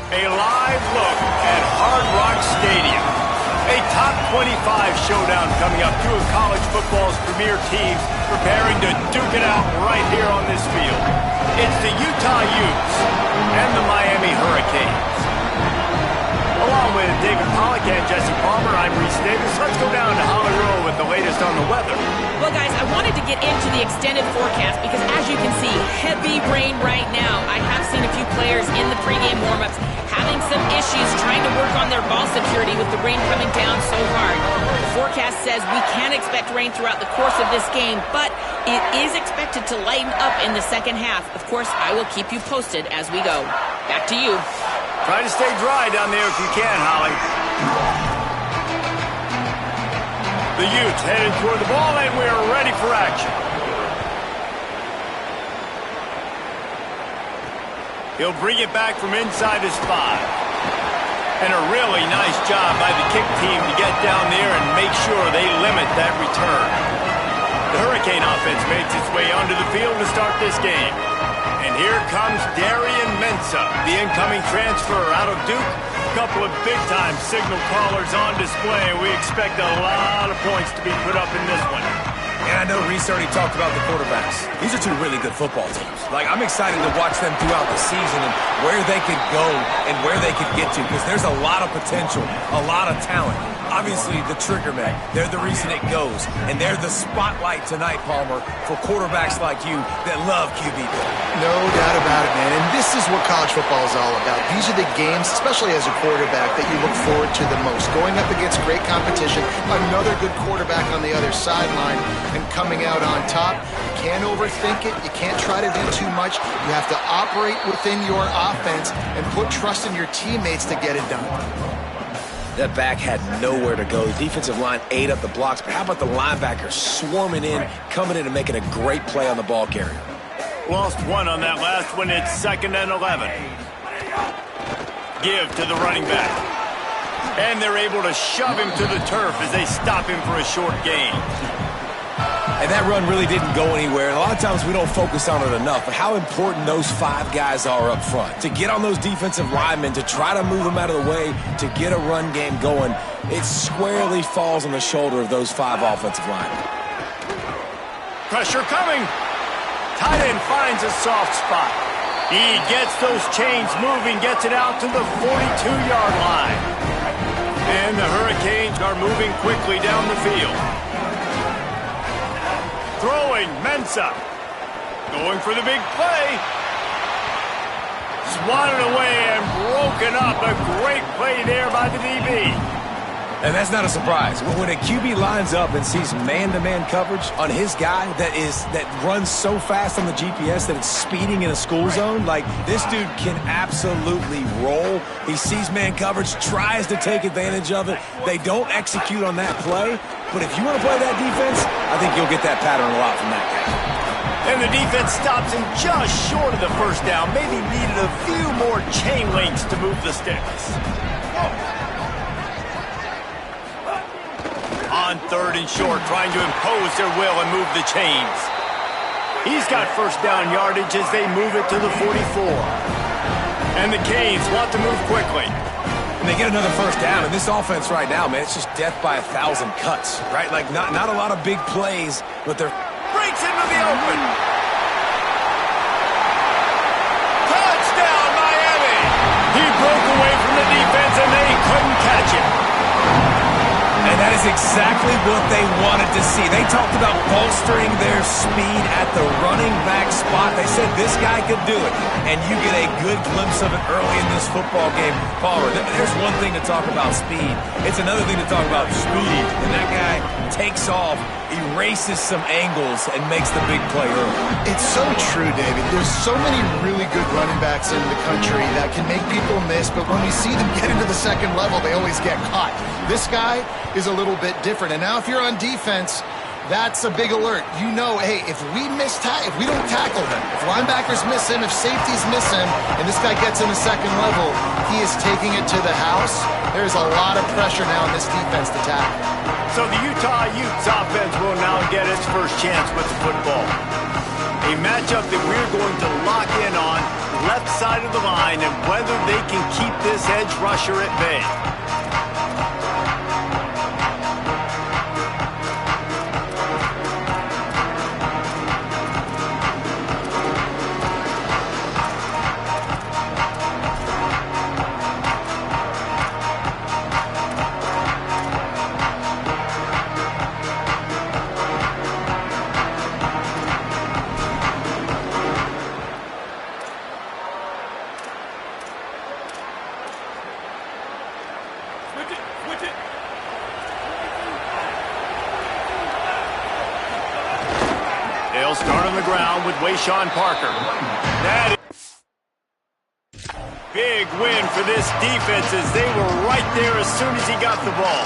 A live look at Hard Rock Stadium. A top 25 showdown coming up. Two of college football's premier teams preparing to duke it out right here on this field. It's the Utah Utes and the Miami Hurricanes. Along with David Pollack and Jesse Palmer, I'm Reese Davis. Let's go down to Hollywood with the latest on the weather. Well, guys, I wanted to get into the extended forecast because, as you can see, heavy rain right now. I have seen a few players in the pregame warmups having some issues trying to work on their ball security with the rain coming down so hard. The forecast says we can expect rain throughout the course of this game, but it is expected to lighten up in the second half. Of course, I will keep you posted as we go. Back to you. Try to stay dry down there if you can, Holly. The Utes headed toward the ball, and we're ready for action. He'll bring it back from inside his 5. And a really nice job by the kick team to get down there and make sure they limit that return. The Hurricane offense makes its way onto the field to start this game. And here comes Darian Mensah, the incoming transfer out of Duke. A couple of big-time signal callers on display. We expect a lot of points to be put up in this one. And I know Reese already talked about the quarterbacks. These are two really good football teams. Like, I'm excited to watch them throughout the season and where they could go and where they could get to, because there's a lot of potential, a lot of talent. Obviously, the trigger men, they're the reason it goes. And they're the spotlight tonight, Palmer, for quarterbacks like you that love QB play. No doubt about it, man. And this is what college football is all about. These are the games, especially as a quarterback, that you look forward to the most. Going up against great competition, another good quarterback on the other sideline, and coming out on top. You can't overthink it. You can't try to do too much. You have to operate within your offense and put trust in your teammates to get it done. That back had nowhere to go. The defensive line ate up the blocks, but how about the linebackers swarming in, coming in and making a great play on the ball carrier? Lost one on that last one. It's 2nd and 11. Give to the running back. And they're able to shove him to the turf as they stop him for a short gain. And that run really didn't go anywhere. And a lot of times we don't focus on it enough, but how important those 5 guys are up front. To get on those defensive linemen, to try to move them out of the way, to get a run game going, it squarely falls on the shoulder of those 5 offensive linemen. Pressure coming. Tight end finds a soft spot. He gets those chains moving, gets it out to the 42-yard line. And the Hurricanes are moving quickly down the field. Throwing, Mensah. Going for the big play. Swatted away and broken up. A great play there by the DB. And that's not a surprise. When a QB lines up and sees man-to-man coverage on his guy that runs so fast on the GPS that it's speeding in a school zone, like, this dude can absolutely roll. He sees man coverage, tries to take advantage of it. They don't execute on that play. But if you want to play that defense, I think you'll get that pattern a lot from that guy. And the defense stops him just short of the first down. Maybe needed a few more chain links to move the sticks. On 3rd and short, trying to impose their will and move the chains. He's got first down yardage as they move it to the 44. And the Canes want to move quickly. And they get another first down, and this offense right now, man, it's just death by 1,000 cuts, right? Like, not a lot of big plays, but they're... Breaks into the open. Touchdown, Miami! He broke away from the defense, and they couldn't catch him. And that is exactly what they wanted to see. They talked about bolstering their speed at the running back spot. They said this guy could do it. And you get a good glimpse of it early in this football game. Palmer, there's one thing to talk about speed. It's another thing to talk about speed. And that guy takes off, erases some angles, and makes the big play early. It's so true, David. There's so many really good running backs in the country that can make people miss, but when we see them get into the second level, they always get caught. This guy is a little bit different. And now if you're on defense, that's a big alert. You know, hey, if we don't tackle him, if linebackers miss him, if safeties miss him, and this guy gets in the second level, he is taking it to the house. There's a lot of pressure now on this defense to tackle. So the Utah Utes offense will now get its first chance with the football. A matchup that we're going to lock in on left side of the line and whether they can keep this edge rusher at bay. They'll start on the ground with Wayshawn Parker. That is big win for this defense as they were right there as soon as he got the ball.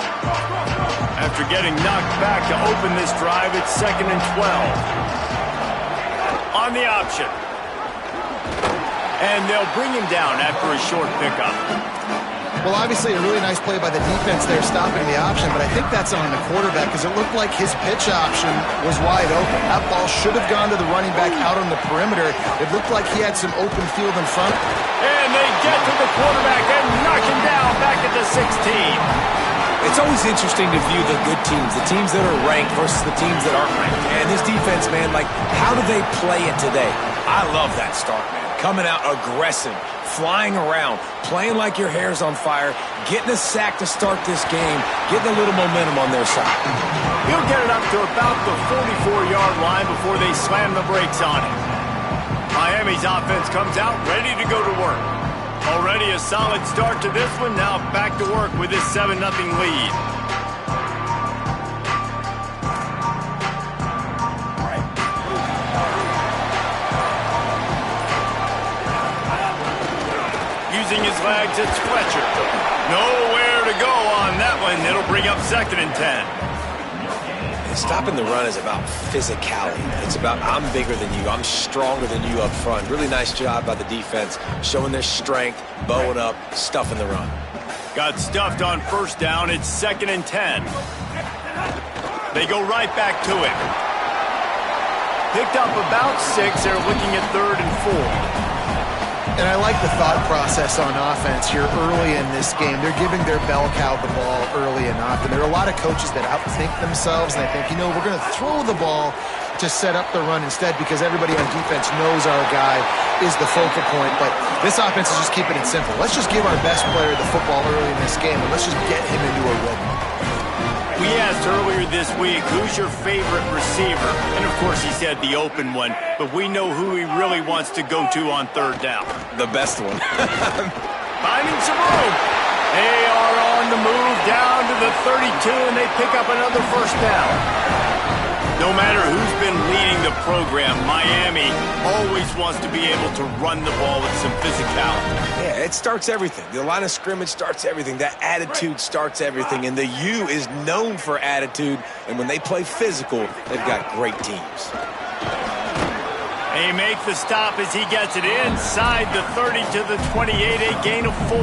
After getting knocked back to open this drive, it's 2nd and 12. On the option. And they'll bring him down after a short pickup. Well, obviously a really nice play by the defense there stopping the option, but I think that's on the quarterback because it looked like his pitch option was wide open. That ball should have gone to the running back out on the perimeter. It looked like he had some open field in front. And they get to the quarterback and knock him down back at the 16. It's always interesting to view the good teams, the teams that are ranked versus the teams that aren't ranked. And this defense, man, like, how do they play it today? I love that start, man. Coming out aggressive, flying around, playing like your hair's on fire, getting a sack to start this game, getting a little momentum on their side. He'll get it up to about the 44-yard line before they slam the brakes on it. Miami's offense comes out ready to go to work. Already a solid start to this one. Now back to work with this 7-0 lead. Using his legs, it's Fletcher. Nowhere to go on that one. It'll bring up 2nd and 10. Stopping the run is about physicality. It's about I'm bigger than you, I'm stronger than you up front. Really nice job by the defense, showing their strength, bowing up, stuffing the run. Got stuffed on 1st down. It's 2nd and 10. They go right back to it. Picked up about 6. They're looking at 3rd and 4. And I like the thought process on offense here early in this game. They're giving their bell cow the ball early enough. And there are a lot of coaches that outthink themselves, and they think, you know, we're going to throw the ball to set up the run instead because everybody on defense knows our guy is the focal point. But this offense is just keeping it simple. Let's just give our best player the football early in this game, and let's just get him into a rhythm. We asked earlier this week, who's your favorite receiver? And, of course, he said the open one, but we know who he really wants to go to on 3rd down. The best one. Finding some room. They are on the move down to the 32, and they pick up another 1st down. No matter who's been leading the program, Miami always wants to be able to run the ball with some physicality. Yeah, it starts everything. The line of scrimmage starts everything. That attitude starts everything. And the U is known for attitude. And when they play physical, they've got great teams. They make the stop as he gets it inside the 30 to the 28, a gain of 4.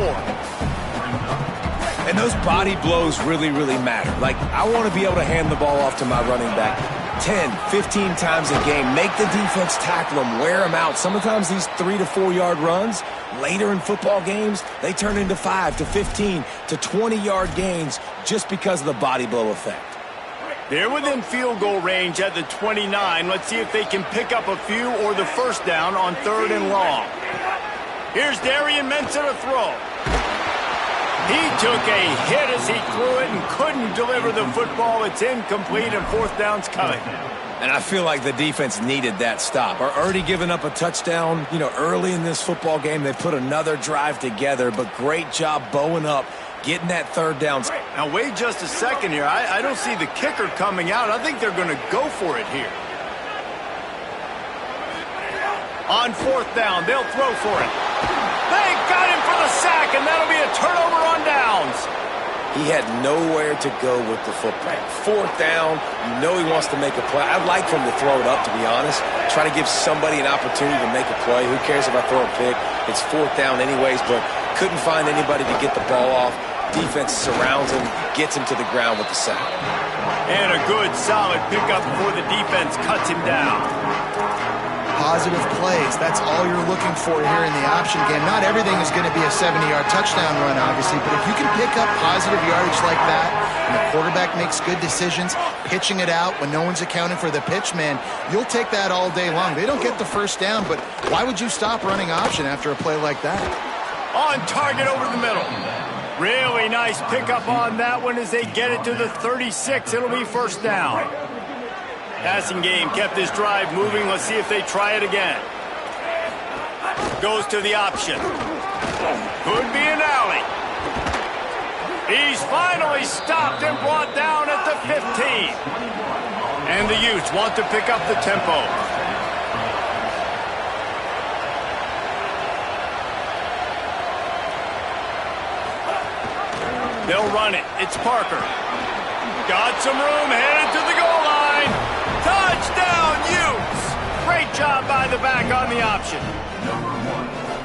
And those body blows really, really matter. Like, I want to be able to hand the ball off to my running back 10, 15 times a game. Make the defense tackle them, wear them out. Sometimes these 3 to 4 yard runs, later in football games, they turn into 5 to 15 to 20-yard gains just because of the body blow effect. They're within field goal range at the 29. Let's see if they can pick up a few or the 1st down on 3rd and long. Here's Darian Mensah to throw. He took a hit as he threw it and couldn't deliver the football. It's incomplete, and 4th down's coming. And I feel like the defense needed that stop. Are already giving up a touchdown, you know, early in this football game. They put another drive together, but great job bowing up, getting that 3rd down. Now, wait just a second here. I don't see the kicker coming out. I think they're going to go for it here. On 4th down, they'll throw for it. They got him for the sack, and that'll be a turnover on downs. He had nowhere to go with the football. 4th down, you know he wants to make a play. I'd like for him to throw it up, to be honest. Try to give somebody an opportunity to make a play. Who cares if I throw a pick? It's 4th down anyways, but couldn't find anybody to get the ball off. Defense surrounds him, gets him to the ground with the sack. And a good, solid pickup before the defense cuts him down. positive plays. That's all you're looking for here in the option game. Not everything is going to be a 70-yard touchdown run, obviously, but if you can pick up positive yardage like that, and the quarterback makes good decisions, pitching it out when no one's accounting for the pitch, man, you'll take that all day long. They don't get the first down, but why would you stop running option after a play like that? On target over the middle. Really nice pickup on that one as they get it to the 36. It'll be first down. Passing game kept this drive moving. Let's see if they try it again. Goes to the option. Could be an alley. He's finally stopped and brought down at the 15. And the Utes want to pick up the tempo. They'll run it. It's Parker. Got some room, headed to the goal line. Touchdown, Utes! Great job by the back on the option.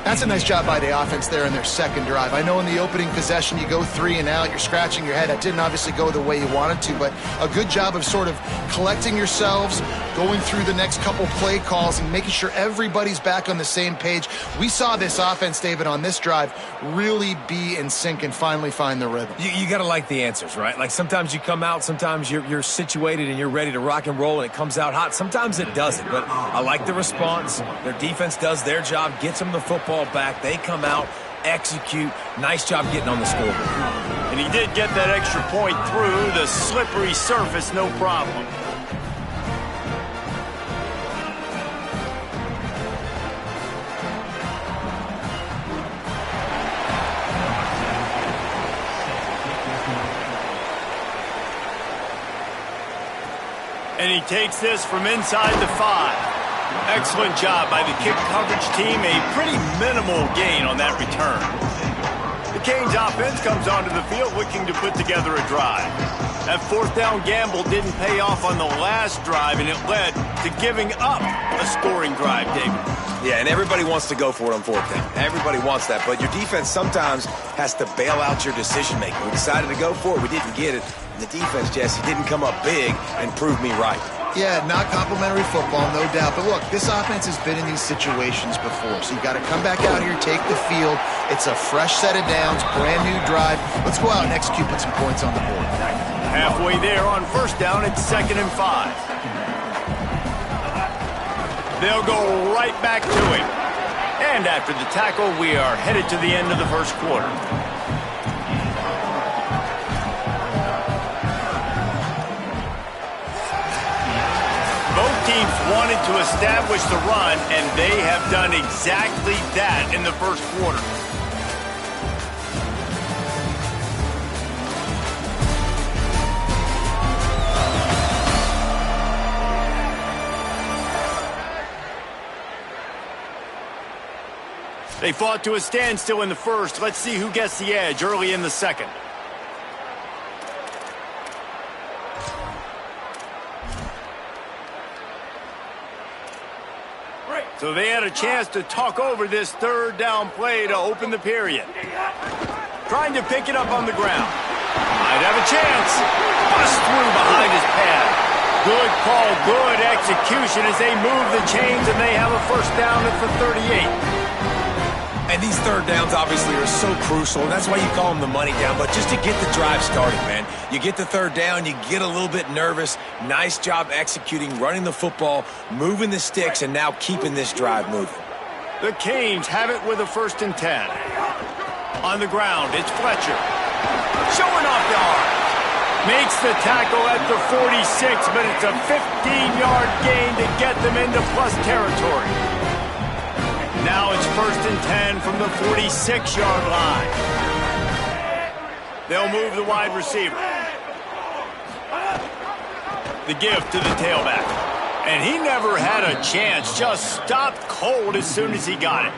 That's a nice job by the offense there in their second drive. I know in the opening possession you go 3 and out, you're scratching your head. That didn't obviously go the way you wanted to, but a good job of sort of collecting yourselves, going through the next couple play calls and making sure everybody's back on the same page. We saw this offense, David, on this drive really be in sync and finally find the rhythm. You got to like the answers, right? Like sometimes you come out, sometimes you're situated and you're ready to rock and roll and it comes out hot. Sometimes it doesn't, but I like the response. Their defense does their job, gets them the football back. They come out, execute. Nice job getting on the scoreboard. And he did get that extra point through the slippery surface, no problem. And he takes this from inside the 5. Excellent job by the kick coverage team. A pretty minimal gain on that return. The Canes offense comes onto the field looking to put together a drive. That fourth down gamble didn't pay off on the last drive, and it led to giving up a scoring drive, David. Yeah, and everybody wants to go for it on fourth down. Everybody wants that, but your defense sometimes has to bail out your decision-making. We decided to go for it. We didn't get it. And the defense, Jesse, didn't come up big and prove me right. Yeah, not complimentary football, no doubt. But look, this offense has been in these situations before. So you got to come back out here, take the field. It's a fresh set of downs, brand new drive. Let's go out and execute, put some points on the board. Halfway there on first down, it's 2nd and 5. They'll go right back to him. And after the tackle, we are headed to the end of the first quarter. Both teams wanted to establish the run, and they have done exactly that in the first quarter. They fought to a standstill in the first. Let's see who gets the edge early in the second. So they had a chance to talk over this third down play to open the period. Trying to pick it up on the ground. Might have a chance. Bust through behind his pad. Good call, good execution as they move the chains, and they have a first down at the 38. And these third downs obviously are so crucial, and that's why you call them the money down. But just to get the drive started, man, you get the third down, you get a little bit nervous. Nice job executing, running the football, moving the sticks, and now keeping this drive moving. The Canes have it with a 1st and 10. On the ground, it's Fletcher. Showing off the arm. Makes the tackle at the 46, but it's a 15-yard gain to get them into plus territory. Now it's 1st and 10 from the 46-yard line. They'll move the wide receiver. The give to the tailback. And he never had a chance, just stopped cold as soon as he got it.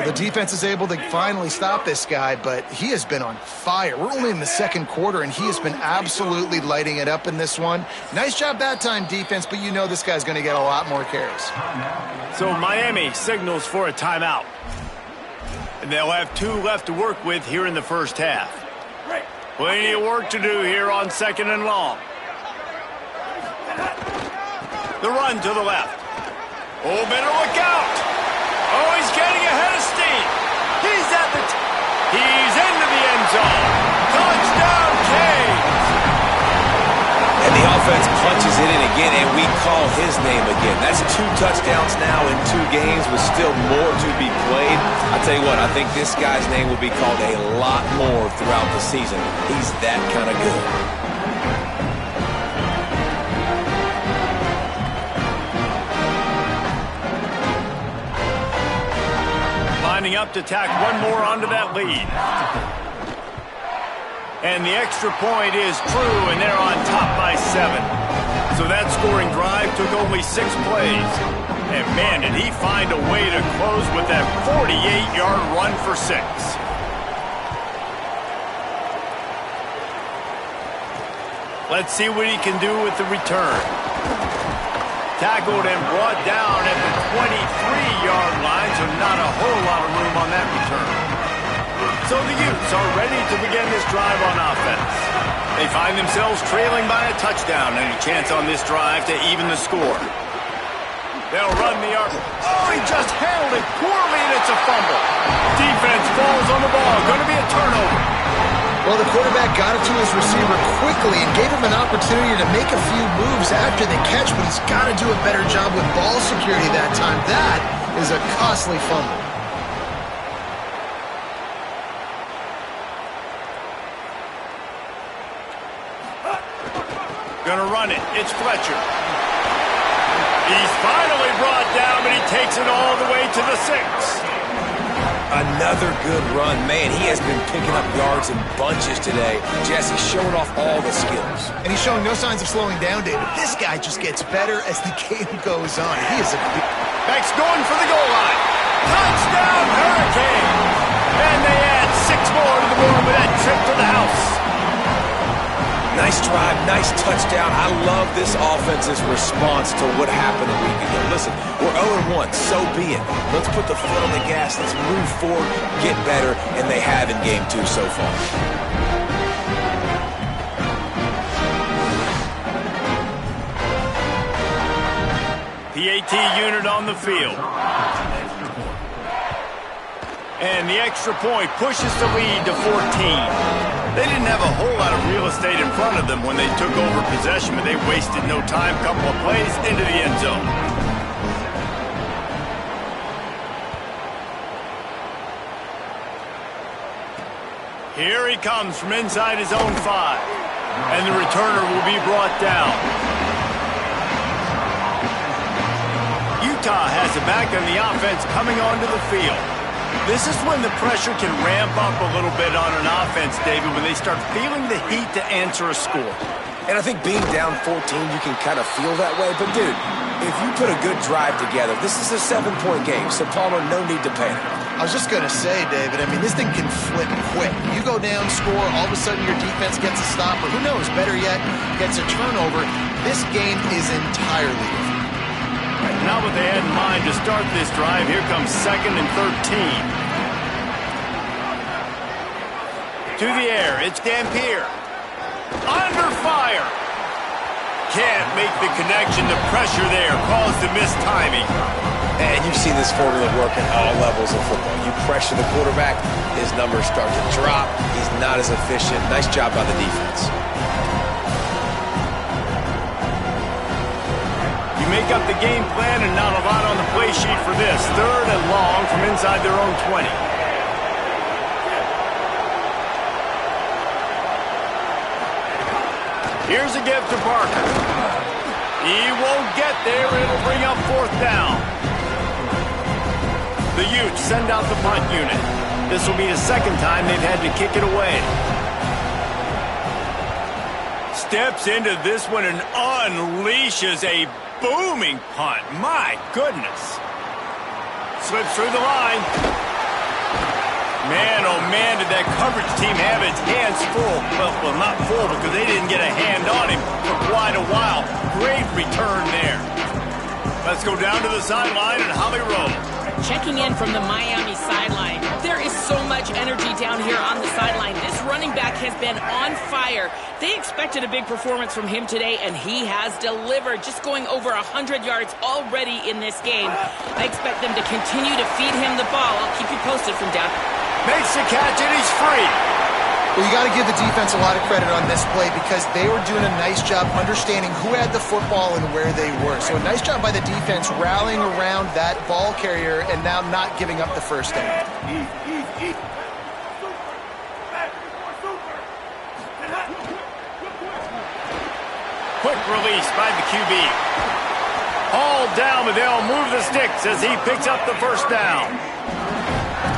The defense is able to finally stop this guy, but he has been on fire. We're only in the second quarter, and he has been absolutely lighting it up in this one. Nice job that time, defense, but you know this guy's going to get a lot more carries. So Miami signals for a timeout. And they'll have 2 left to work with here in the first half. Plenty of work to do here on 2nd and long. The run to the left. Oh, better look out. Oh, he's getting ahead of steam. He's at the... He's into the end zone. Touchdown, Canes. And the offense punches it in again, and we call his name again. That's 2 touchdowns now in 2 games with still more to be played. I tell you what, I think this guy's name will be called a lot more throughout the season. He's that kind of good. Lining up to tack one more onto that lead. And the extra point is true, and they're on top by 7. So that scoring drive took only 6 plays. And man, did he find a way to close with that 48-yard run for 6. Let's see what he can do with the return. Tackled and brought down at the 23-yard line, so not a whole lot of room on that return. So the Utes are ready to begin this drive on offense. They find themselves trailing by a touchdown and a chance on this drive to even the score. They'll run the arm. Oh, he just handled it poorly, and it's a fumble. Defense falls on the ball. Going to be a turnover. Well, the quarterback got it to his receiver quickly and gave him an opportunity to make a few moves after the catch, but he's got to do a better job with ball security that time. That is a costly fumble. Gonna run it. It's Fletcher. He's finally brought down, but he takes it all the way to the 6. Another good run. Man, he has been picking up yards in bunches today. Jesse's showing off all the skills. And he's showing no signs of slowing down, David. This guy just gets better as the game goes on. He is a... Beck's going for the goal line. Touchdown, Hurricanes! And they add 6 more to the board with that trip to the house. Nice drive, nice touchdown. I love this offense's response to what happened a week ago. Listen, we're 0-1, so be it. Let's put the foot on the gas, let's move forward, get better, and they have in game 2 so far. PAT unit on the field. And the extra point pushes the lead to 14. They didn't have a whole lot of real estate in front of them when they took over possession, but they wasted no time. Couple of plays into the end zone. Here he comes from inside his own 5. And the returner will be brought down. Utah has it back on the offense coming onto the field. This is when the pressure can ramp up a little bit on an offense, David, when they start feeling the heat to answer a score. And I think being down 14, you can kind of feel that way. But, dude, if you put a good drive together, this is a 7-point game, so Palmer, no need to panic. I was just going to say, David, I mean, this thing can flip quick. You go down, score, all of a sudden your defense gets a stop, or who knows, better yet, gets a turnover. This game is entirely different. Now what they had in mind to start this drive, here comes 2nd and 13. To the air, it's Dampier. Under fire. Can't make the connection. The pressure there caused the missed timing. And you've seen this formula work at all levels of football. You pressure the quarterback, his numbers start to drop. He's not as efficient. Nice job by the defense. Make up the game plan and not a lot on the play sheet for this. 3rd and long from inside their own 20. Here's a give to Parker. He won't get there. It'll bring up 4th down. The Utes send out the punt unit. This will be the 2nd time they've had to kick it away. Steps into this one and unleashes a booming punt. My goodness. Slips through the line. Man, oh man, did that coverage team have its hands full. Well, not full because they didn't get a hand on him for quite a while. Great return there. Let's go down to the sideline and Holly Rowe. Checking in from the Miami sideline. There is so much energy down here on the sideline. This run running back has been on fire. They expected a big performance from him today, and he has delivered, just going over 100 yards already in this game. I expect them to continue to feed him the ball. I'll keep you posted from down. Makes the catch, and he's free. Well, you got to give the defense a lot of credit on this play because they were doing a nice job understanding who had the football and where they were. So a nice job by the defense rallying around that ball carrier and now not giving up the first down. Quick release by the QB. Hauled down, but they'll move the sticks as he picks up the first down.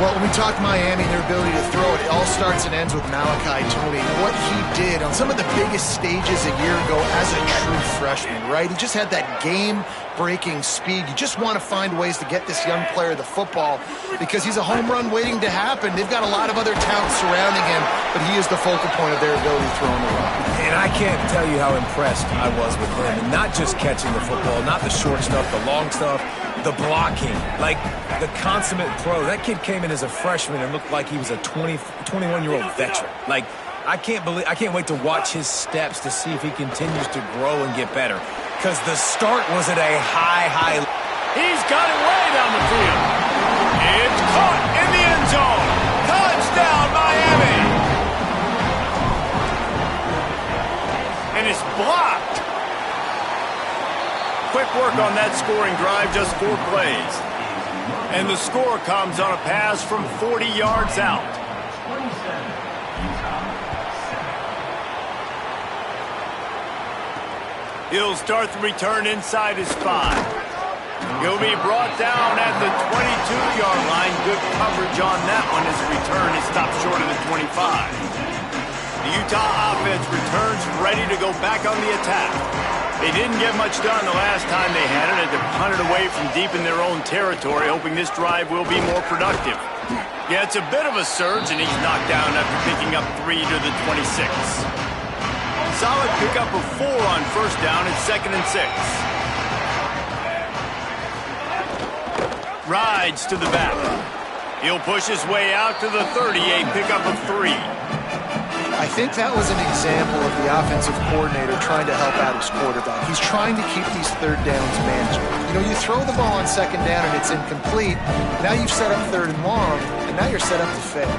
Well, when we talk Miami and their ability to throw it, it all starts and ends with Malachi Tony. What he did on some of the biggest stages a year ago as a true freshman, right? He just had that game-breaking speed. You just want to find ways to get this young player the football because he's a home run waiting to happen. They've got a lot of other talent surrounding him, but he is the focal point of their ability throwing the rock. And I can't tell you how impressed I was with him. And not just catching the football, not the short stuff, the long stuff, the blocking, like the consummate pro. That kid came in as a freshman and looked like he was a 21-year-old veteran. Like, I can't wait to watch his steps to see if he continues to grow and get better. Because the start was at a high. He's got it way down the field. It's caught in the end zone. Touchdown, Miami. And it's blocked. Quick work on that scoring drive, just 4 plays. And the score comes on a pass from 40 yards out. He'll start the return inside his 5. He'll be brought down at the 22-yard line. Good coverage on that one as the return is stopped short of the 25. The Utah offense returns ready to go back on the attack. They didn't get much done the last time they had it. They punted away from deep in their own territory, hoping this drive will be more productive. Yeah, it's a bit of a surge, and he's knocked down after picking up 3 to the 26. Solid pickup of 4 on first down at 2nd and 6. Rides to the back. He'll push his way out to the 38, pickup of 3. I think that was an example of the offensive coordinator trying to help out his quarterback. He's trying to keep these third downs manageable. You know, you throw the ball on 2nd down and it's incomplete. Now you've set up 3rd and long, and now you're set up to fail.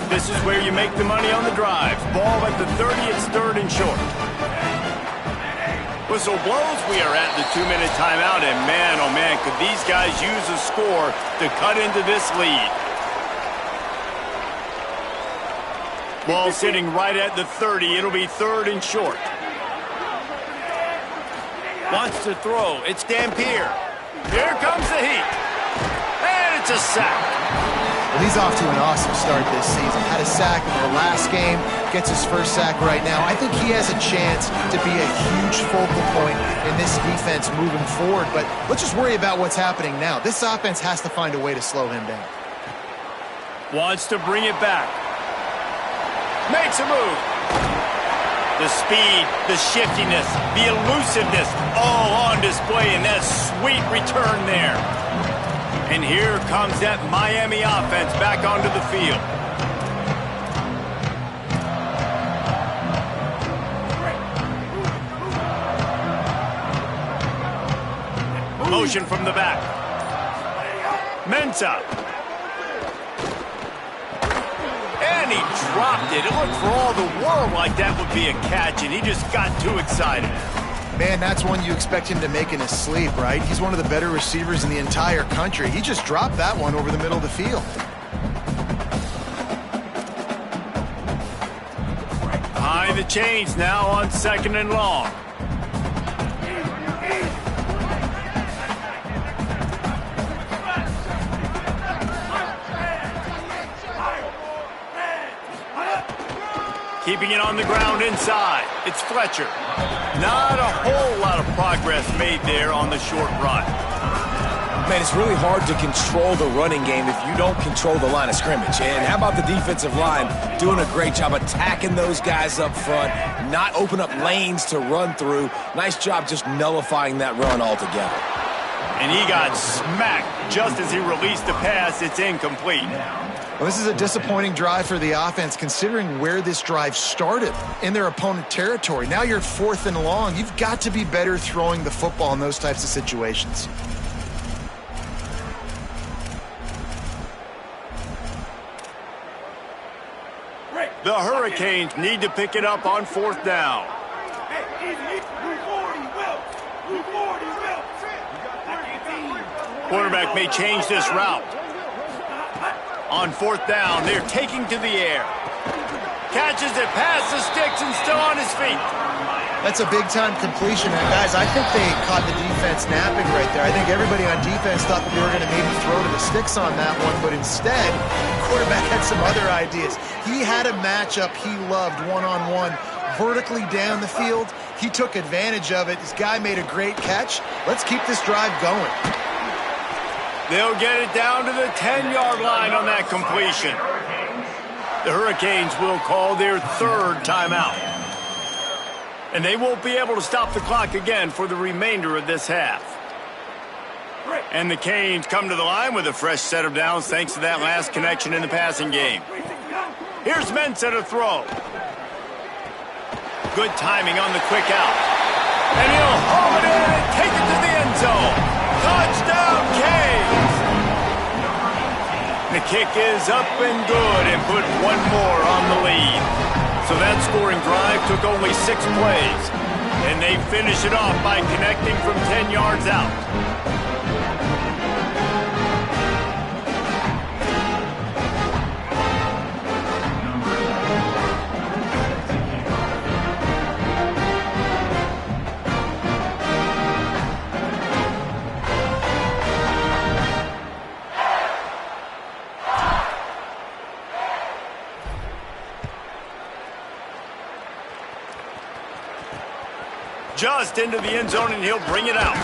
This is where you make the money on the drive. Ball at the 30, it's 3rd and short. Whistle blows, we are at the 2-minute timeout, and man, oh man, could these guys use a score to cut into this lead. Ball sitting right at the 30. It'll be 3rd and short. Wants to throw. It's Dampier. Here comes the heat. And it's a sack. Well, he's off to an awesome start this season. Had a sack in the last game. Gets his first sack right now. I think he has a chance to be a huge focal point in this defense moving forward. But let's just worry about what's happening now. This offense has to find a way to slow him down. Wants to bring it back. Makes a move. The speed, the shiftiness, the elusiveness, all on display in that sweet return there. And here comes that Miami offense back onto the field. Motion from the back. Mensah. And he dropped it. It looked for all the world like that would be a catch, and he just got too excited. Man, that's one you expect him to make in his sleep, right? He's one of the better receivers in the entire country. He just dropped that one over the middle of the field. Behind the chains now on 2nd and long. Keeping it on the ground inside. It's Fletcher. Not a whole lot of progress made there on the short run. Man, it's really hard to control the running game if you don't control the line of scrimmage. And how about the defensive line doing a great job attacking those guys up front, not open up lanes to run through. Nice job just nullifying that run altogether. And he got smacked just as he released the pass. It's incomplete. Well, this is a disappointing drive for the offense, considering where this drive started, in their opponent territory. Now you're 4th and long. You've got to be better throwing the football in those types of situations. The Hurricanes need to pick it up on 4th down. Quarterback may change this route. On 4th down, they're taking to the air. Catches it past the sticks and still on his feet. That's a big-time completion. And guys, I think they caught the defense napping right there. I think everybody on defense thought that they were going to maybe throw to the sticks on that one, but instead, the quarterback had some other ideas. He had a matchup he loved one-on-one, vertically down the field. He took advantage of it. This guy made a great catch. Let's keep this drive going. They'll get it down to the 10-yard line on that completion. The Hurricanes will call their 3rd timeout. And they won't be able to stop the clock again for the remainder of this half. And the Canes come to the line with a fresh set of downs thanks to that last connection in the passing game. Here's Mensah to throw. Good timing on the quick out. And he'll haul it in and take it to the end zone. Touchdown, Canes! The kick is up and good and put one more on the lead. So that scoring drive took only 6 plays. And they finish it off by connecting from 10 yards out. Just into the end zone, and he'll bring it out.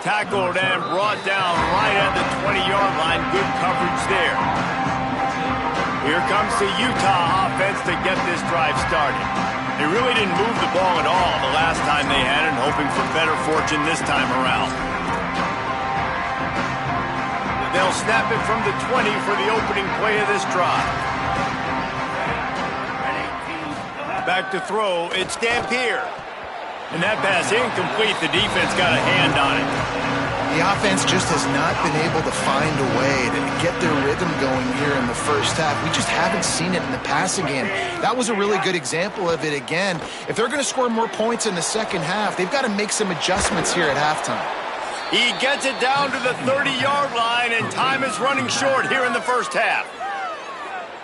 Tackled and brought down right at the 20-yard line. Good coverage there. Here comes the Utah offense to get this drive started. They really didn't move the ball at all the last time they had it, hoping for better fortune this time around. They'll snap it from the 20 for the opening play of this drive. Back to throw, it's Dampier. And that pass incomplete. The defense got a hand on it. The offense just has not been able to find a way to get their rhythm going here in the first half. We just haven't seen it in the passing game. That was a really good example of it again. If they're going to score more points in the second half, they've got to make some adjustments here at halftime. He gets it down to the 30-yard line, and time is running short here in the first half.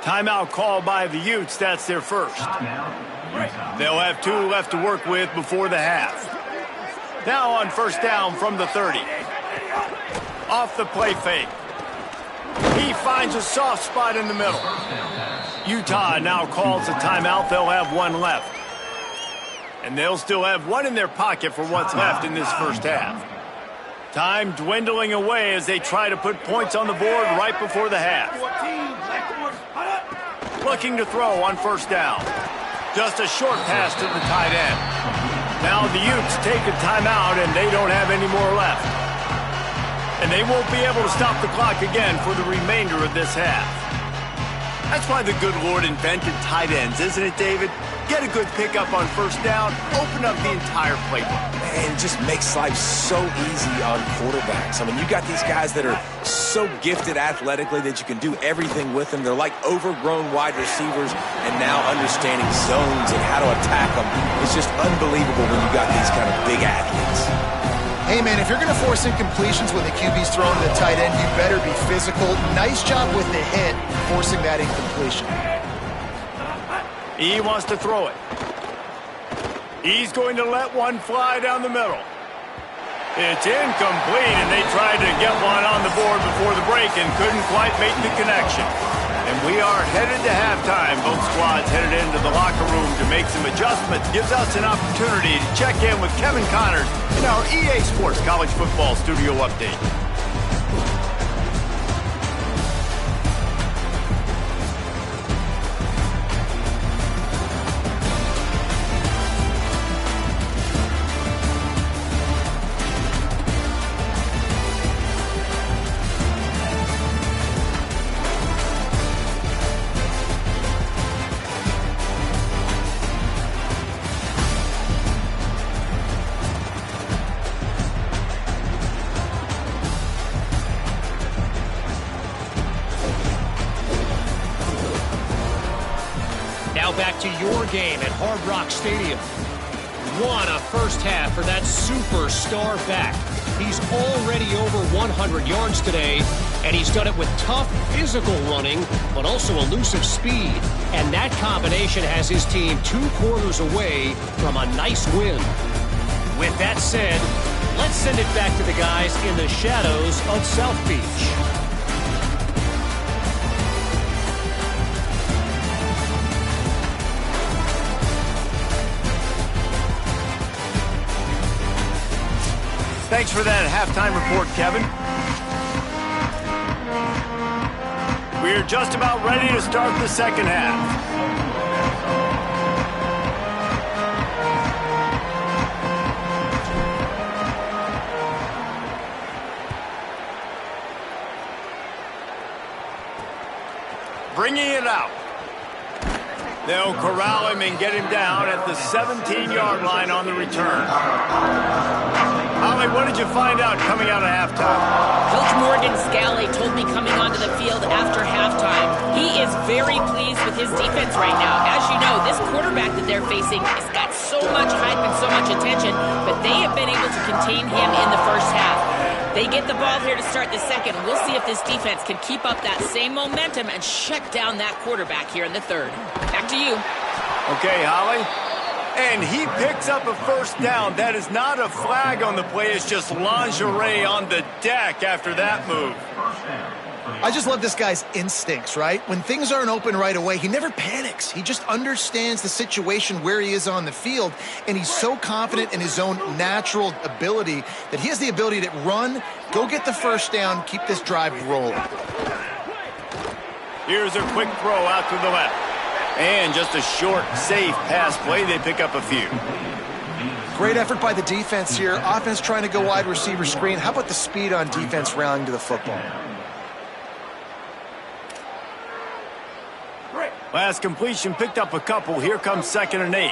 Timeout called by the Utes. That's their first. They'll have 2 left to work with before the half. Now on 1st down from the 30. Off the play fake. He finds a soft spot in the middle. Utah now calls a timeout. They'll have 1 left. And they'll still have 1 in their pocket for what's left in this first half. Time dwindling away as they try to put points on the board right before the half. Looking to throw on 1st down. Just a short pass to the tight end. Now the Utes take a timeout, and they don't have any more left. And they won't be able to stop the clock again for the remainder of this half. That's why the good Lord invented tight ends, isn't it, David? Get a good pickup on 1st down, open up the entire playbook. And it just makes life so easy on quarterbacks. I mean, you got these guys that are so gifted athletically that you can do everything with them. They're like overgrown wide receivers, and now understanding zones and how to attack them. It's just unbelievable when you got these kind of big athletes. Hey, man, if you're going to force incompletions when the QB's throwing to the tight end, you better be physical. Nice job with the hit, forcing that incompletion. He wants to throw it. He's going to let one fly down the middle. It's incomplete, and they tried to get one on the board before the break and couldn't quite make the connection. And we are headed to halftime. Both squads headed into the locker room to make some adjustments. Gives us an opportunity to check in with Kevin Connors in our EA Sports College Football Studio Update. Now back to your game at Hard Rock Stadium. What a first half for that superstar back. He's already over 100 yards today, and he's done it with tough physical running, but also elusive speed. And that combination has his team 2 quarters away from a nice win. With that said, let's send it back to the guys in the shadows of South Beach. Thanks for that halftime report, Kevin. We're just about ready to start the second half. Bringing it out. They'll corral him and get him down at the 17-yard line on the return. Holly, what did you find out coming out of halftime? Coach Morgan Scally told me coming onto the field after halftime, he is very pleased with his defense right now. As you know, this quarterback that they're facing has got so much hype and so much attention, but they have been able to contain him in the first half. They get the ball here to start the second. We'll see if this defense can keep up that same momentum and shut down that quarterback here in the third. Back to you. Okay, Holly. And he picks up a first down. That is not a flag on the play. It's just lingerie on the deck after that move. I just love this guy's instincts, right? When things aren't open right away, he never panics. He just understands the situation where he is on the field, and he's so confident in his own natural ability that he has the ability to run, go get the first down, keep this drive rolling. Here's a quick throw out to the left. And just a short, safe pass play. They pick up a few. Great effort by the defense here. Offense trying to go wide receiver screen. How about the speed on defense rallying to the football? Last completion picked up a couple. Here comes 2nd and 8.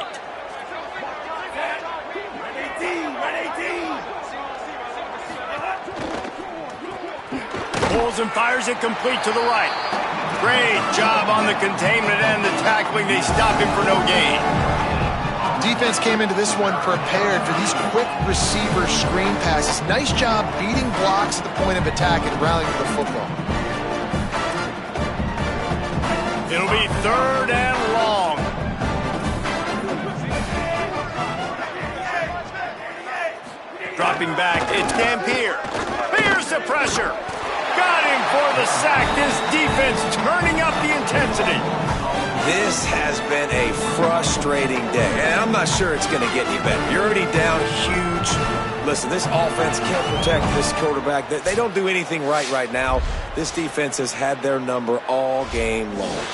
Pulls and fires it complete to the right. Great job on the containment and the tackling. They stopped him for no gain. Defense came into this one prepared for these quick receiver screen passes. Nice job beating blocks at the point of attack and rallying to the football. It'll be 3rd and long. Dropping back, it's Dampier. Here's the pressure. Got him for the sack. This defense turning up the intensity. This has been a frustrating day, and I'm not sure it's going to get any better. You're already down huge. Listen, this offense can't protect this quarterback. They don't do anything right now. This defense has had their number all game long.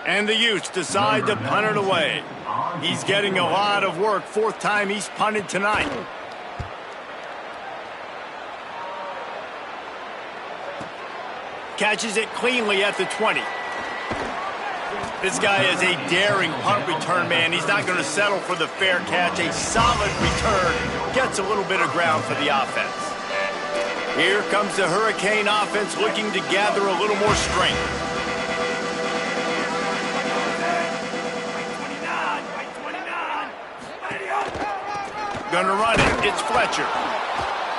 And the Utes decide to punt it away. He's getting a lot of work. 4th time he's punted tonight. Catches it cleanly at the 20. This guy is a daring punt return man. He's not going to settle for the fair catch. A solid return. Gets a little bit of ground for the offense. Here comes the Hurricane offense looking to gather a little more strength. Gonna run it. It's Fletcher.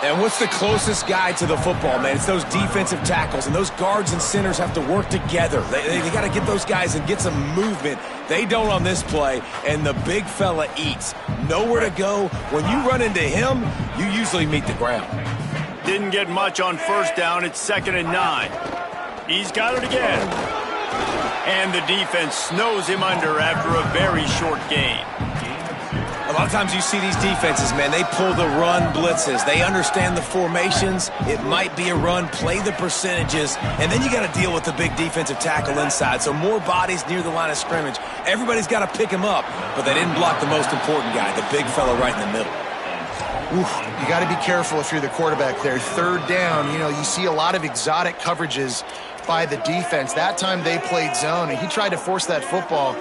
And what's the closest guy to the football, man? It's those defensive tackles, and those guards and centers have to work together. They got to get those guys and get some movement. They don't on this play, and the big fella eats. Nowhere to go. When you run into him, you usually meet the ground. Didn't get much on 1st down. It's 2nd and 9. He's got it again. And the defense snows him under after a very short gain. A lot of times you see these defenses, man, they pull the run blitzes. They understand the formations. It might be a run, play the percentages, and then you got to deal with the big defensive tackle inside. So more bodies near the line of scrimmage. Everybody's got to pick him up, but they didn't block the most important guy, the big fella right in the middle. Oof, you got to be careful if you're the quarterback there. 3rd down, you see a lot of exotic coverages by the defense. That time they played zone, and he tried to force that football.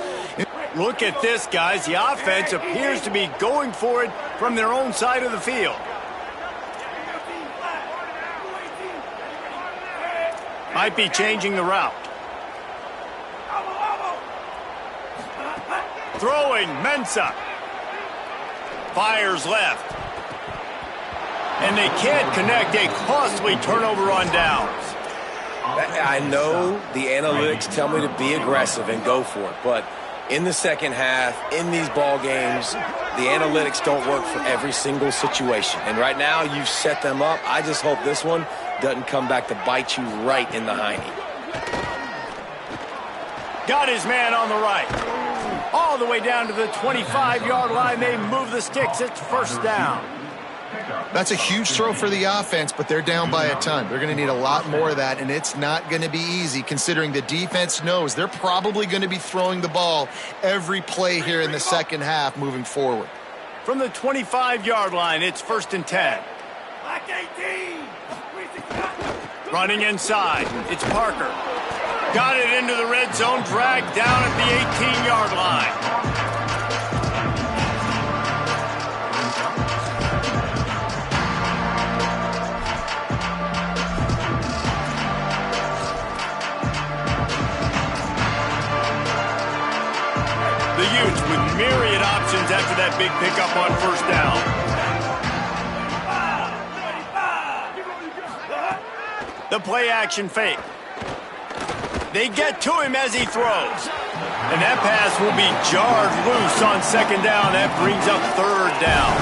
Look at this, guys. The offense appears to be going for it from their own side of the field. Might be changing the route. Throwing, Mensah. Fires left. And they can't connect. A costly turnover on downs. I know the analytics tell me to be aggressive and go for it, but in the second half, in these ball games, the analytics don't work for every single situation. And right now, you've set them up. I just hope this one doesn't come back to bite you right in the hiney. Got his man on the right. All the way down to the 25-yard line. They move the sticks. It's first down. That's a huge throw for the offense, but they're down by a ton. They're going to need a lot more of that, and it's not going to be easy considering the defense knows they're probably going to be throwing the ball every play here in the second half moving forward. From the 25-yard line, it's 1st and 10. Running inside, it's Parker. Got it into the red zone, dragged down at the 18-yard line. The Utes with myriad options after that big pickup on first down. The play action fake. They get to him as he throws. And that pass will be jarred loose on second down. That brings up third down.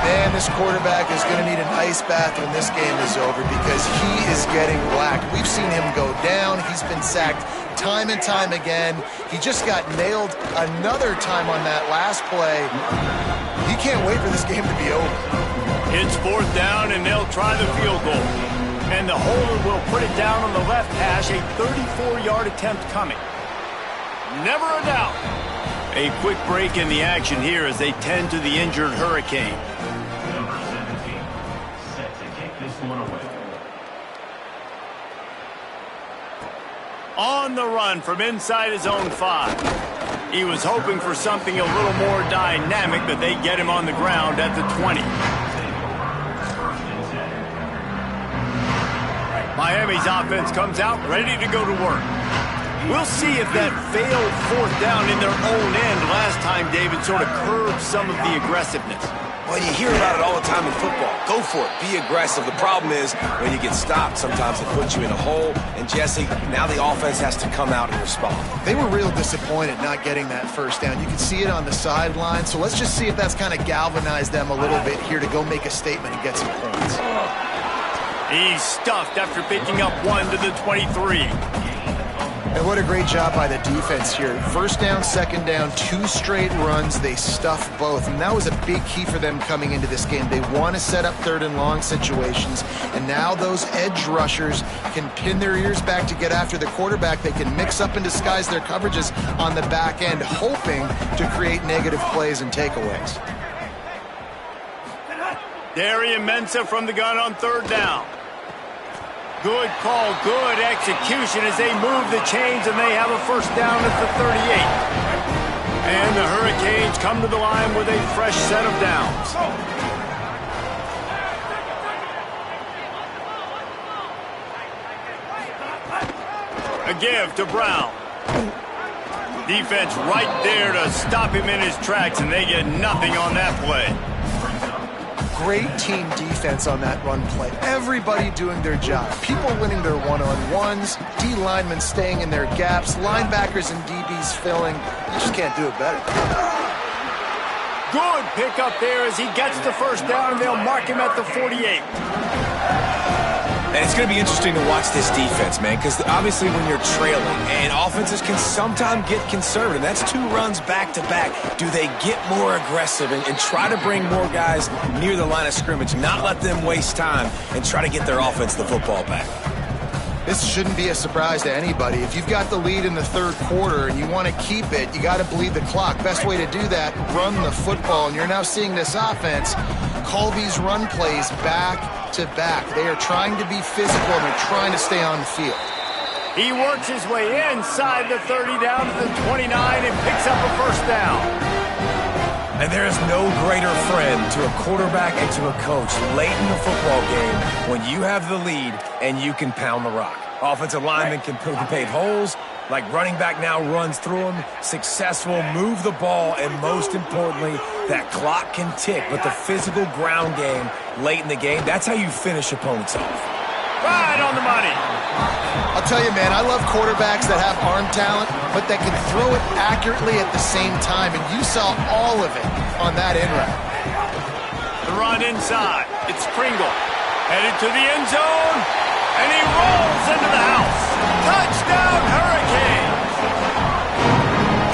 Man, this quarterback is going to need an ice bath when this game is over because he is getting whacked. We've seen him go down. He's been sacked time and time again. He just got nailed another time on that last play. He can't wait for this game to be over. It's fourth down, and they'll try the field goal. And the holder will put it down on the left hash, a 34-yard attempt coming. Never a doubt. A quick break in the action here as they tend to the injured Hurricane. Number 17, set to kick this one away. On the run from inside his own 5. He was hoping for something a little more dynamic, but they get him on the ground at the 20. Miami's offense comes out ready to go to work. We'll see if that failed fourth down in their own end last time, David, sort of curbed some of the aggressiveness. Well, you hear about it all the time in football. Go for it. Be aggressive. The problem is when you get stopped, sometimes it puts you in a hole. And, Jesse, now the offense has to come out and respond. They were real disappointed not getting that first down. You can see it on the sideline. So let's just see if that's kind of galvanized them a little bit here to go make a statement and get some points. He's stuffed after picking up 1 to the 23. And what a great job by the defense here. First down, second down, 2 straight runs. They stuffed both. And that was a big key for them coming into this game. They want to set up third and long situations. And now those edge rushers can pin their ears back to get after the quarterback. They can mix up and disguise their coverages on the back end, hoping to create negative plays and takeaways. Darian Mensah from the gun on third down. Good call, good execution as they move the chains, and they have a first down at the 38. And the Hurricanes come to the line with a fresh set of downs. A give to Brown. Defense right there to stop him in his tracks, and they get nothing on that play. Great team defense on that run play. Everybody doing their job. People winning their one-on-ones, D linemen staying in their gaps, linebackers and DBs filling. You just can't do it better. Good pickup there as he gets the first down, and they'll mark him at the 48. And it's going to be interesting to watch this defense, man, because obviously when you're trailing, and offenses can sometimes get conservative. That's 2 runs back-to-back. Do they get more aggressive and try to bring more guys near the line of scrimmage, not let them waste time, and try to get their offense the football back? This shouldn't be a surprise to anybody. If you've got the lead in the third quarter and you want to keep it, you got to bleed the clock. Best way to do that, run the football. And you're now seeing this offense call these run plays back to back. They are trying to be physical and they're trying to stay on the field. He works his way inside the 30 down to the 29 and picks up a first down. And there is no greater friend to a quarterback and to a coach late in the football game when you have the lead and you can pound the rock. Offensive linemen can pave holes, like running back now runs through them, successful, move the ball, and most importantly, that clock can tick. But the physical ground game late in the game, that's how you finish opponents off. Right on the money. I'll tell you, man, I love quarterbacks that have arm talent, but that can throw it accurately at the same time, and you saw all of it on that in route. The run inside. It's Pringle. Headed to the end zone, and he rolls into the house. Touchdown, Hurricanes!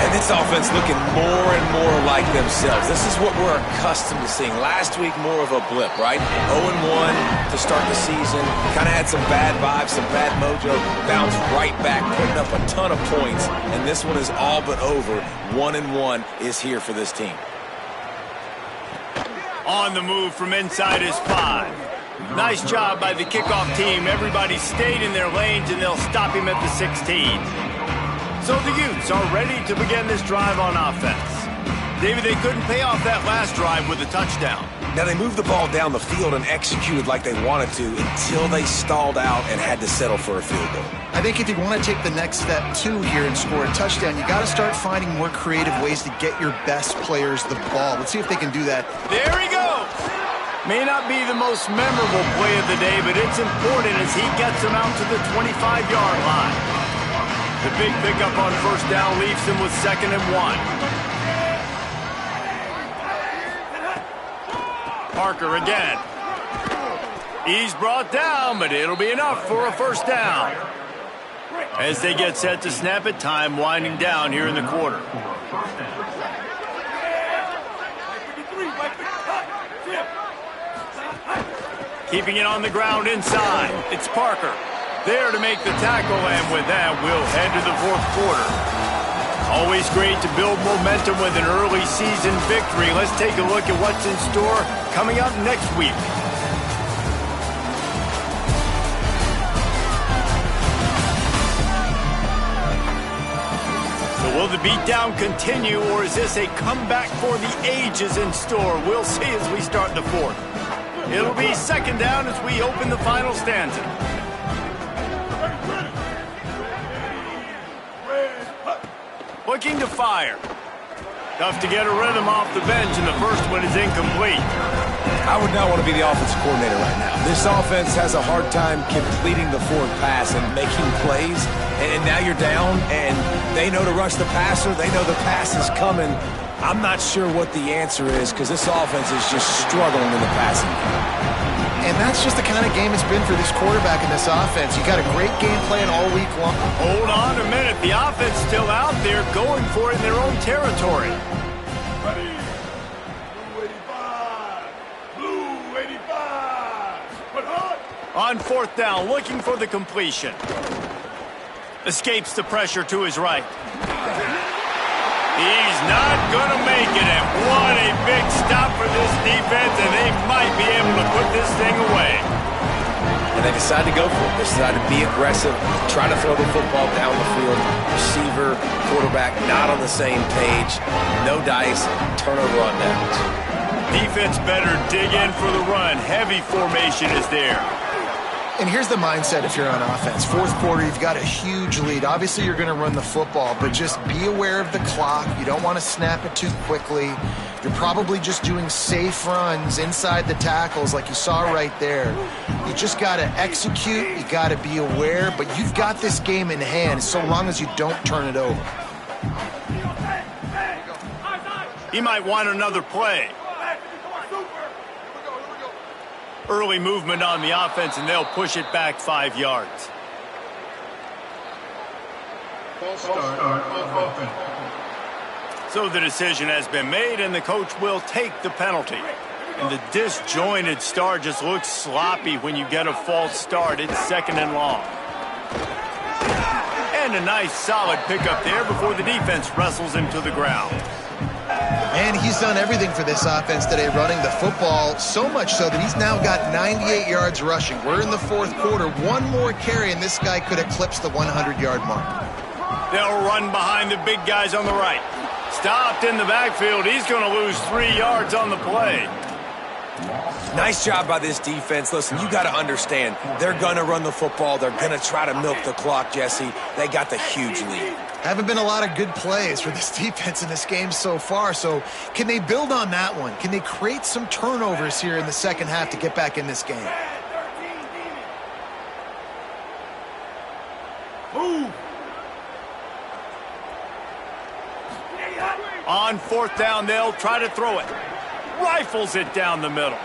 And this offense looking more and more like themselves. This is what we're accustomed to seeing. Last week, more of a blip, right? 0-1 to start the season. Kind of had some bad vibes, some bad mojo. Bounced right back, putting up a ton of points. And this one is all but over. 1-1 is here for this team. On the move from inside his 5. Nice job by the kickoff team. Everybody stayed in their lanes, and they'll stop him at the 16. So the Utes are ready to begin this drive on offense. David, they couldn't pay off that last drive with a touchdown. Now, they moved the ball down the field and executed like they wanted to until they stalled out and had to settle for a field goal. I think if you want to take the next step, too, here and score a touchdown, you got to start finding more creative ways to get your best players the ball. Let's see if they can do that. There he goes. May not be the most memorable play of the day, but it's important as he gets them out to the 25-yard line. The big pickup on first down leaves him with 2nd and 1. Parker again. He's brought down, but it'll be enough for a first down. As they get set to snap it, time winding down here in the quarter. Keeping it on the ground inside. It's Parker. There to make the tackle, and with that, we'll head to the 4th quarter. Always great to build momentum with an early season victory. Let's take a look at what's in store coming up next week. So will the beatdown continue, or is this a comeback for the ages in store? We'll see as we start the 4th. It'll be 2nd down as we open the final stanza. Looking to fire. Tough to get a rhythm off the bench, and the first one is incomplete. I would not want to be the offensive coordinator right now. This offense has a hard time completing the forward pass and making plays, and now you're down, and they know to rush the passer. They know the pass is coming. I'm not sure what the answer is because this offense is just struggling in the passing game. And that's just the kind of game it's been for this quarterback in this offense. You got a great game plan all week long. Hold on a minute. The offense still out there going for it in their own territory. Ready. Blue 85. Blue 85. Put hard. On 4th down, looking for the completion. Escapes the pressure to his right. He's not going to make it, and what a big stop for this defense, and they might be able to put this thing away. And they decide to go for it. They decide to be aggressive, try to throw the football down the field. Receiver, quarterback, not on the same page. No dice, turnover on downs. Defense better dig in for the run. Heavy formation is there. And here's the mindset if you're on offense. 4th quarter, you've got a huge lead. Obviously, you're going to run the football, but just be aware of the clock. You don't want to snap it too quickly. You're probably just doing safe runs inside the tackles like you saw right there. You just got to execute. You got to be aware, but you've got this game in hand so long as you don't turn it over. He might want another play. Early movement on the offense, and they'll push it back 5 yards. False start. Open. So the decision has been made, and the coach will take the penalty. And the disjointed start just looks sloppy when you get a false start. It's 2nd and long. And a nice solid pickup there before the defense wrestles him to the ground. And he's done everything for this offense today, running the football, so much so that he's now got 98 yards rushing. We're in the fourth quarter. One more carry, and this guy could eclipse the 100-yard mark. They'll run behind the big guys on the right. Stopped in the backfield. He's going to lose 3 yards on the play. Nice job by this defense. Listen, you got to understand, they're going to run the football. They're going to try to milk the clock, Jesse. They got the huge lead. Haven't been a lot of good plays for this defense in this game so far, so can they build on that one? Can they create some turnovers here in the second half to get back in this game? Move. On fourth down, they'll try to throw it. Rifles it down the middle.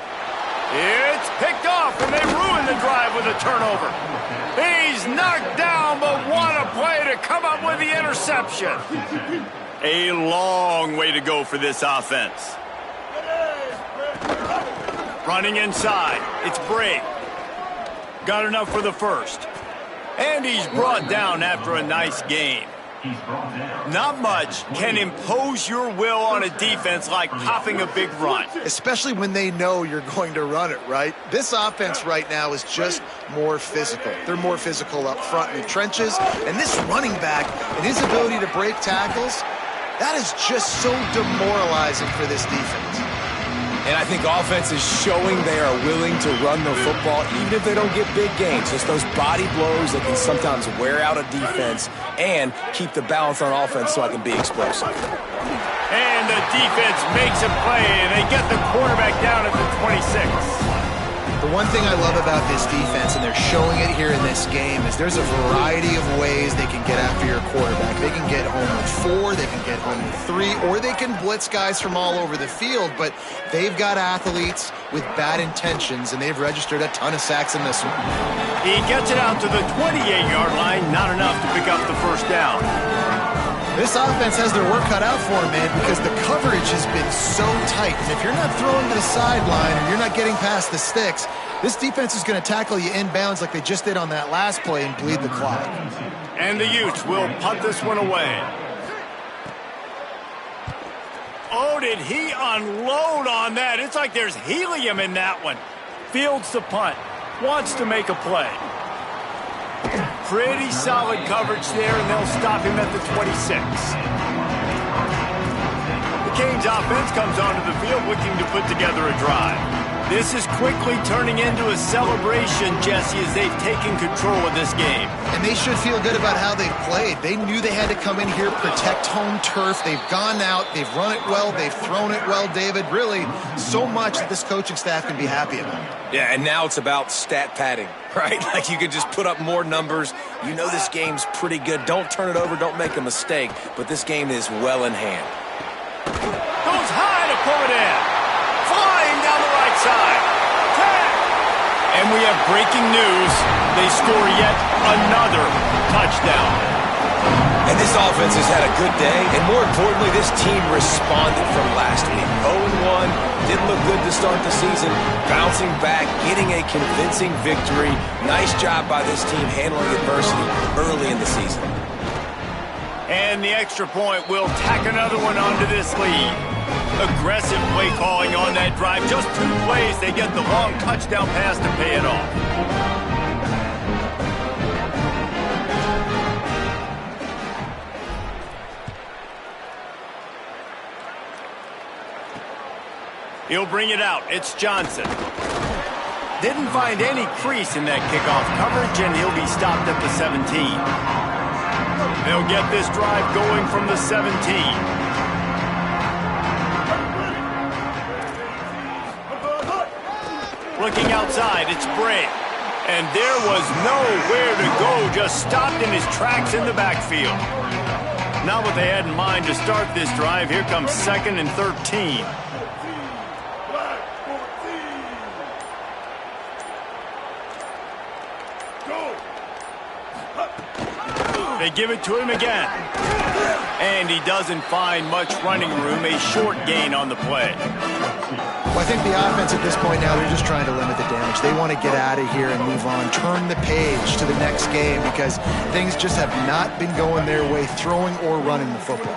It's picked off, and they ruin the drive with a turnover. He's knocked down, but what a play to come up with the interception. A long way to go for this offense. Running inside. It's Bray. Got enough for the first. And he's brought down after a nice game. Not much can impose your will on a defense like popping a big run. Especially when they know you're going to run it, right? This offense right now is just more physical. They're more physical up front in the trenches. And this running back and his ability to break tackles, that is just so demoralizing for this defense. And I think offense is showing they are willing to run the football even if they don't get big gains. Just those body blows that can sometimes wear out a defense and keep the balance on offense so I can be explosive. And the defense makes a play, and they get the quarterback down at the 26. The one thing I love about this defense, and they're showing it here in this game, is there's a variety of ways they can get after your quarterback. They can get home with 4, they can get home with 3, or they can blitz guys from all over the field, but they've got athletes with bad intentions, and they've registered a ton of sacks in this one. He gets it out to the 28-yard line, not enough to pick up the first down. This offense has their work cut out for them, man, because the coverage has been so tight. And if you're not throwing to the sideline or you're not getting past the sticks, this defense is going to tackle you inbounds like they just did on that last play and bleed the clock. And the Utes will punt this one away. Oh, did he unload on that? It's like there's helium in that one. Fields the punt. Wants to make a play. Pretty solid coverage there, and they'll stop him at the 26. The Canes offense comes onto the field looking to put together a drive. This is quickly turning into a celebration, Jesse, as they've taken control of this game. And they should feel good about how they've played. They knew they had to come in here, protect home turf. They've gone out, they've run it well, they've thrown it well, David. Really, so much that this coaching staff can be happy about. Yeah, and now it's about stat padding, right? Like you can just put up more numbers. You know this game's pretty good. Don't turn it over, don't make a mistake, but this game is well in hand. Goes high to pull it in. Flying down the right side. And we have breaking news. They score yet another touchdown. And this offense has had a good day, and more importantly, this team responded from last week. 0-1, didn't look good to start the season, bouncing back, getting a convincing victory. Nice job by this team handling adversity early in the season. And the extra point will tack another one onto this lead. Aggressive play calling on that drive. Just 2 plays, they get the long touchdown pass to pay it off. He'll bring it out. It's Johnson. Didn't find any crease in that kickoff coverage, and he'll be stopped at the 17. They'll get this drive going from the 17. Looking outside, it's Bray. And there was nowhere to go, just stopped in his tracks in the backfield. Not what they had in mind to start this drive. Here comes 2nd and 13. They give it to him again. And he doesn't find much running room, a short gain on the play. Well, I think the offense at this point now, they're just trying to limit the damage. They want to get out of here and move on, turn the page to the next game because things just have not been going their way, throwing or running the football.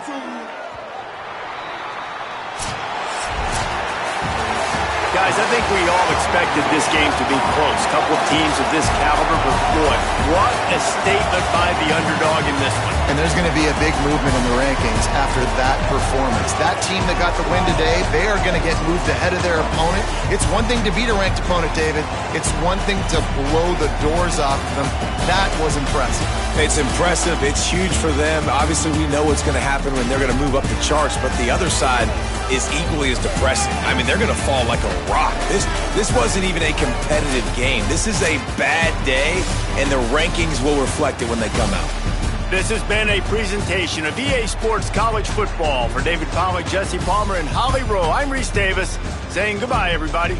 Guys, I think we all expected this game to be close. Couple of teams of this caliber, but boy, what a statement by the underdog in this one. And there's going to be a big movement in the rankings after that performance. That team that got the win today, they are going to get moved ahead of their opponent. It's one thing to beat a ranked opponent, David. It's one thing to blow the doors off them. That was impressive. It's impressive. It's huge for them. Obviously, we know what's going to happen when they're going to move up the charts, but the other side is equally as depressing. I mean, they're going to fall like a rock. This wasn't even a competitive game. This is a bad day, and the rankings will reflect it when they come out. This has been a presentation of EA Sports College Football. For David Pollack, Jesse Palmer, and Holly Rowe, I'm Reese Davis saying goodbye, everybody.